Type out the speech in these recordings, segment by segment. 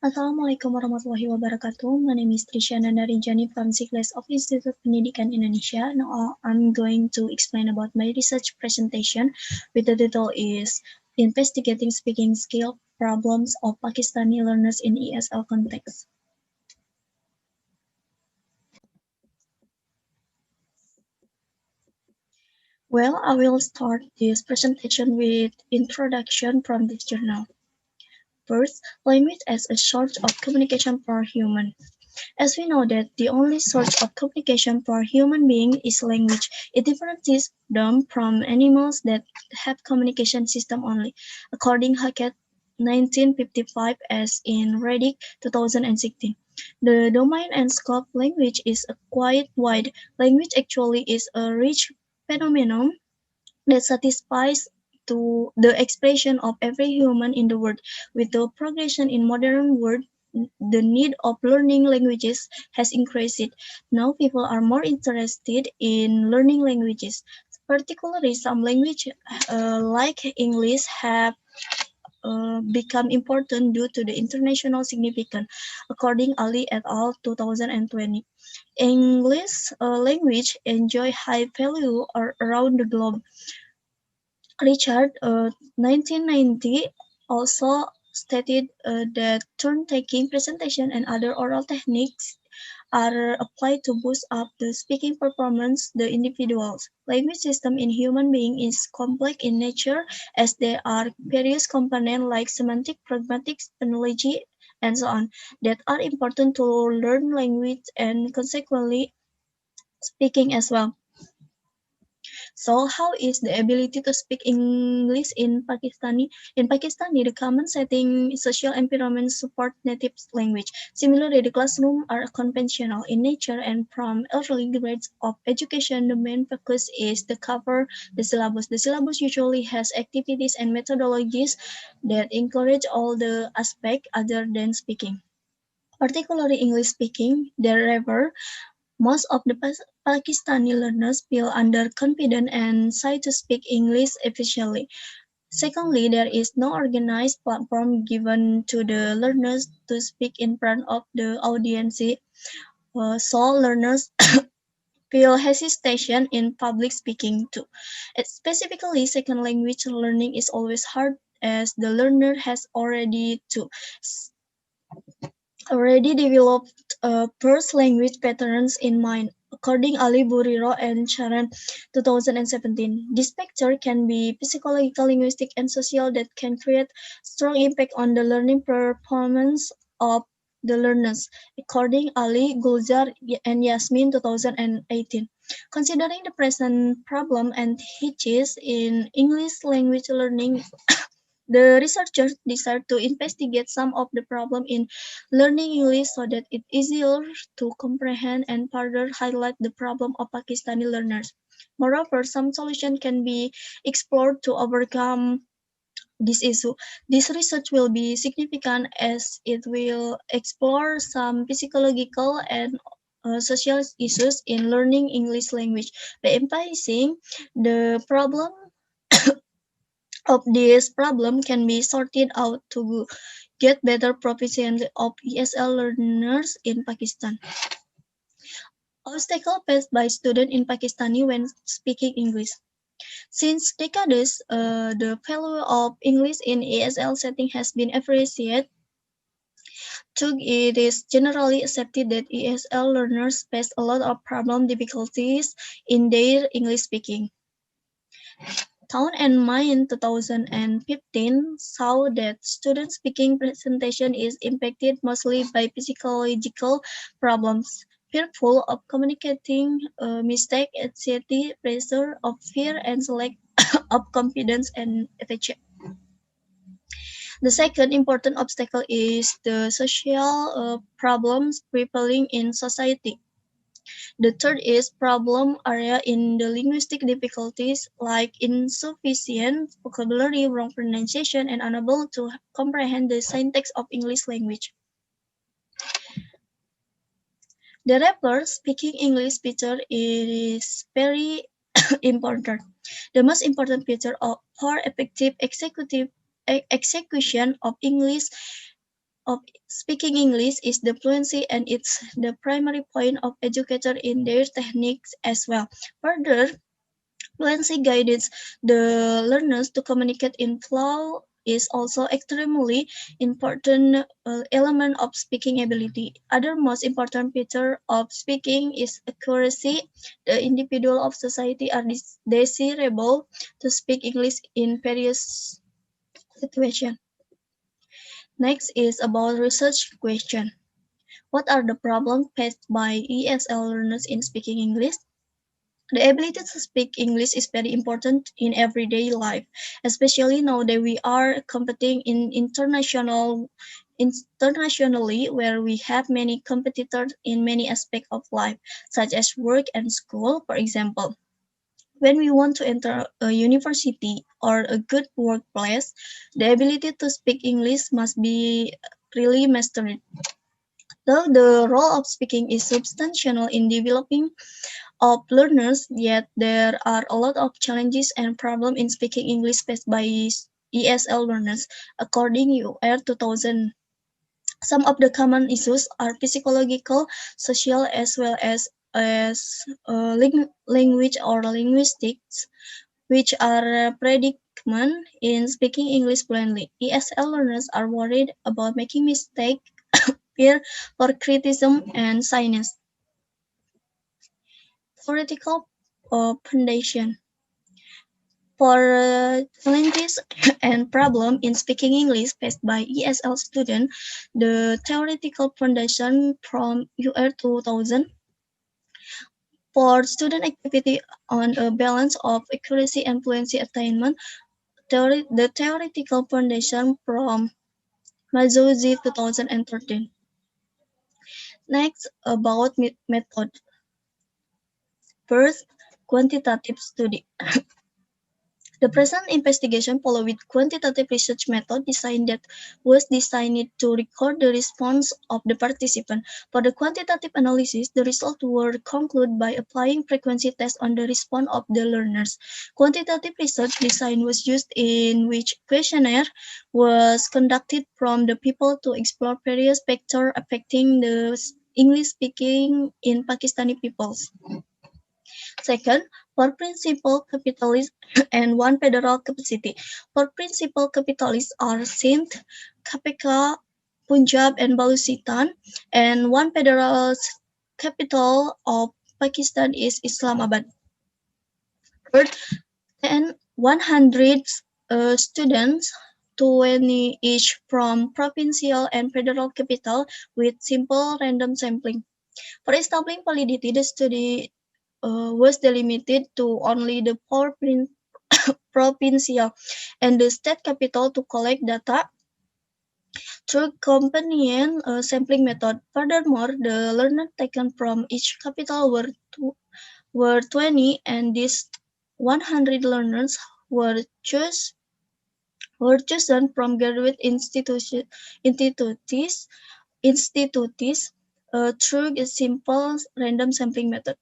Assalamualaikum warahmatullahi wabarakatuh. My name is Trisia Ananda Rinjani from class of Institut Pendidikan Indonesia. Now I'm going to explain about my research presentation with the title is Investigating Speaking Skill Problems of Pakistani Learners in ESL Context. Well, I will start this presentation with introduction from this journal. First, language as a source of communication for humans. As we know that the only source of communication for human beings is language, it differentiates them from animals that have communication system only, according Hackett 1955 as in Reddick 2016. The domain and scope language is quite wide. Language actually is a rich phenomenon that satisfies to the expression of every human in the world. With the progression in modern world, the need of learning languages has increased. Now people are more interested in learning languages. Particularly some language like English have become important due to the international significance, according Ali et al. 2020. English language enjoy high value around the globe. Richard, 1990, also stated that turn-taking, presentation, and other oral techniques are applied to boost up the speaking performance of the individuals. Language system in human being is complex in nature as there are various components like semantic, pragmatic, phonology, and so on that are important to learn language and consequently speaking as well. So how is the ability to speak English in Pakistani? In Pakistani, the common setting social environment support native language. Similarly, the classroom are conventional in nature and from early grades of education, the main focus is to cover the syllabus. The syllabus usually has activities and methodologies that encourage all the aspects other than speaking. Particularly English speaking, therefore, most of the Pakistani learners feel underconfident and shy to speak English efficiently. Secondly, there is no organized platform given to the learners to speak in front of the audience, so learners feel hesitation in public speaking too. Specifically, second language learning is always hard as the learner has already developed first language patterns in mind. According Ali Buriro and Sharon 2017, this factor can be psychological, linguistic, and social that can create strong impact on the learning performance of the learners. According Ali Gulzar and Yasmin 2018. Considering the present problem and hitches in English language learning, the researchers decided to investigate some of the problem in learning English so that it's easier to comprehend and further highlight the problem of Pakistani learners. Moreover, some solution can be explored to overcome this issue. This research will be significant as it will explore some psychological and social issues in learning English language by emphasizing the problem of this problem can be sorted out to get better proficiency of ESL learners in Pakistan. Obstacle faced by students in Pakistani when speaking English. Since decades, the value of English in ESL setting has been appreciated. It is generally accepted that ESL learners face a lot of problem difficulties in their English speaking. Town and Mind 2015 saw that student speaking presentation is impacted mostly by psychological problems, fearful of communicating mistake, anxiety, pressure of fear, and lack of confidence and etc. The second important obstacle is the social problems prevailing in society. The third is problem area in the linguistic difficulties like insufficient vocabulary, wrong pronunciation, and unable to comprehend the syntax of English language. Therefore, speaking English feature is very important. The most important feature for effective execution of English of speaking English is the fluency, and it's the primary point of educator in their techniques as well. Further, fluency guides the learners to communicate in flow is also extremely important element of speaking ability. Other most important feature of speaking is accuracy. The individual of society are desirable to speak English in various situations. Next is about research question. What are the problems faced by ESL learners in speaking English? The ability to speak English is very important in everyday life, especially now that we are competing in internationally where we have many competitors in many aspects of life, such as work and school, for example. When we want to enter a university or a good workplace, the ability to speak English must be really mastered. Though the role of speaking is substantial in developing of learners, yet there are a lot of challenges and problems in speaking English faced by ESL learners. According to UR 2000, some of the common issues are physiological, social, as well as language or linguistics, which are predicament in speaking English fluently. ESL learners are worried about making mistakes, fear for criticism, and shyness. Theoretical foundation. For challenges and problems in speaking English faced by ESL students, the theoretical foundation from UR 2000 for student activity on a balance of accuracy and fluency attainment, the theoretical foundation from Mazzozzi 2013. Next, about method. First, quantitative study. The present investigation followed with quantitative research method design that was designed to record the response of the participant. For the quantitative analysis, the results were concluded by applying frequency tests on the response of the learners. Quantitative research design was used in which questionnaire was conducted from the people to explore various factors affecting the English speaking in Pakistani peoples. Second, for principal capitalists and one federal capacity. For principal capitalists are Sindh, KPK, Punjab, and Baluchistan, and one federal capital of Pakistan is Islamabad. Third, 100 students, 20 each from provincial and federal capital with simple random sampling. For establishing validity, the study was delimited to only the four provincial and the state capital to collect data through companion sampling method. Furthermore, the learners taken from each capital were 20, and these 100 learners were choose were chosen from graduate institutes through a simple random sampling method.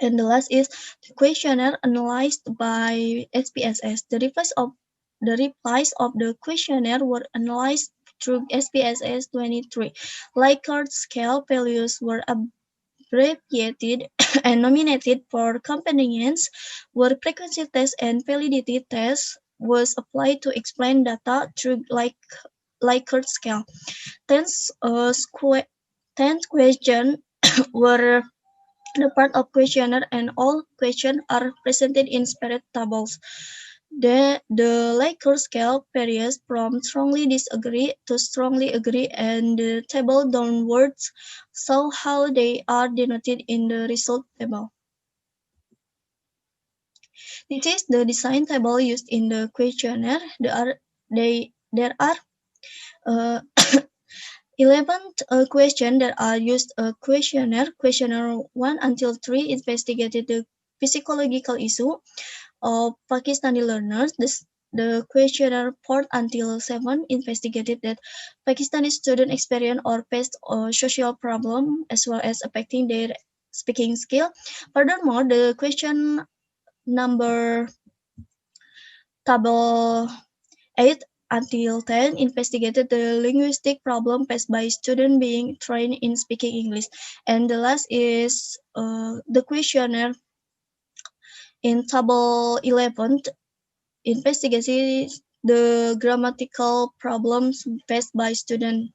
And the last is the questionnaire analyzed by SPSS. The replies of the questionnaire were analyzed through SPSS 23. Likert scale values were abbreviated and nominated for companions, where frequency test and validity test was applied to explain data through Likert scale. 10 questions were the part of questionnaire, and all questions are presented in separate tables. The Likert scale varies from strongly disagree to strongly agree, and the table downwards show how they are denoted in the result table. This is the design table used in the questionnaire. There are uh, 11 questions that are used a questionnaire. Questionnaire 1 until 3 investigated the psychological issue of Pakistani learners. The questionnaire 4 until 7 investigated that Pakistani students experience or faced a social problem as well as affecting their speaking skill. Furthermore, the question number table 8 until 10 investigated the linguistic problem faced by students being trained in speaking English. And the last is the questionnaire in table 11 investigates the grammatical problems faced by students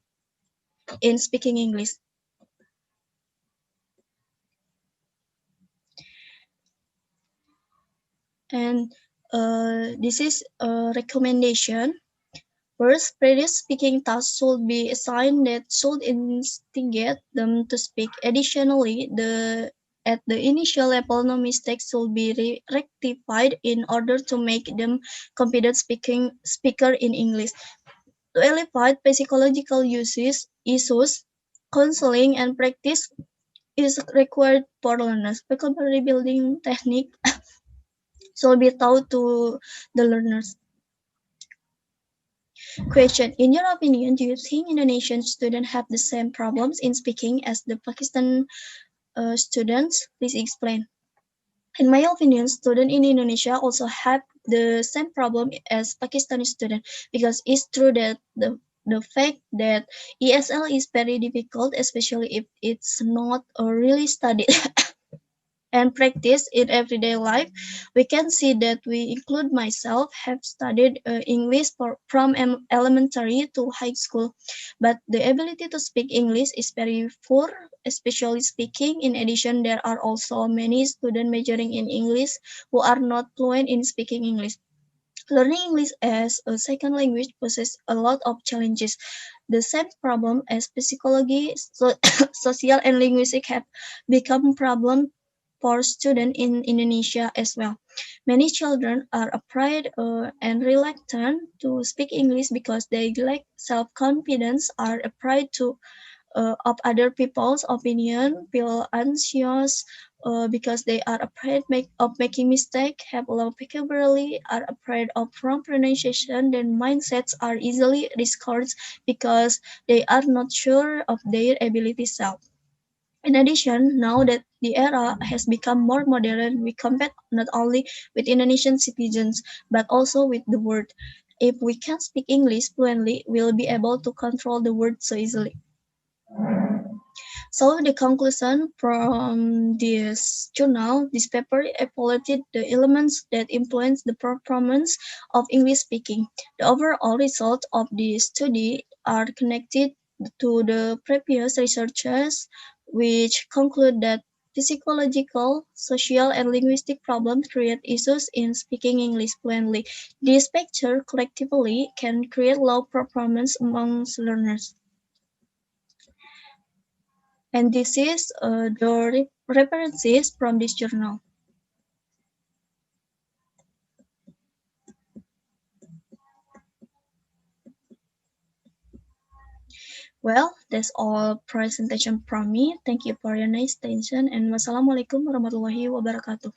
in speaking English. And this is a recommendation. First, previous speaking tasks should be assigned that should instigate them to speak. Additionally, at the initial level, no mistakes should be rectified in order to make them confident speaker in English. To alleviate psychological issues, counseling and practice is required for learners. Vocabulary building technique should be taught to the learners. Question: in your opinion, do you think Indonesian students have the same problems in speaking as the Pakistan students? Please explain. In my opinion, students in Indonesia also have the same problem as Pakistani students because it's true that the fact that ESL is very difficult, especially if it's not really studied and practice in everyday life, we can see that we include myself have studied English from elementary to high school, but the ability to speak English is very poor, especially speaking. In addition, there are also many students majoring in English who are not fluent in speaking English. Learning English as a second language poses a lot of challenges. The same problem as psychology, social and linguistics have become problem for students in Indonesia as well. Many children are afraid and reluctant to speak English because they lack self-confidence, are afraid of other people's opinion, feel anxious because they are afraid of making mistake, have low vocabulary, are afraid of wrong pronunciation, then mindsets are easily discouraged because they are not sure of their ability self. In addition, now that the era has become more modern, we compete not only with Indonesian citizens but also with the world. If we can speak English fluently, we'll be able to control the world so easily. So the conclusion from this journal, this paper evaluated the elements that influence the performance of English speaking. The overall results of the study are connected to the previous researchers, which conclude that physiological, social, and linguistic problems create issues in speaking English fluently. These factors collectively can create low performance amongst learners. And this is the references from this journal. Well, that's all presentation from me. Thank you for your nice attention and wassalamualaikum warahmatullahi wabarakatuh.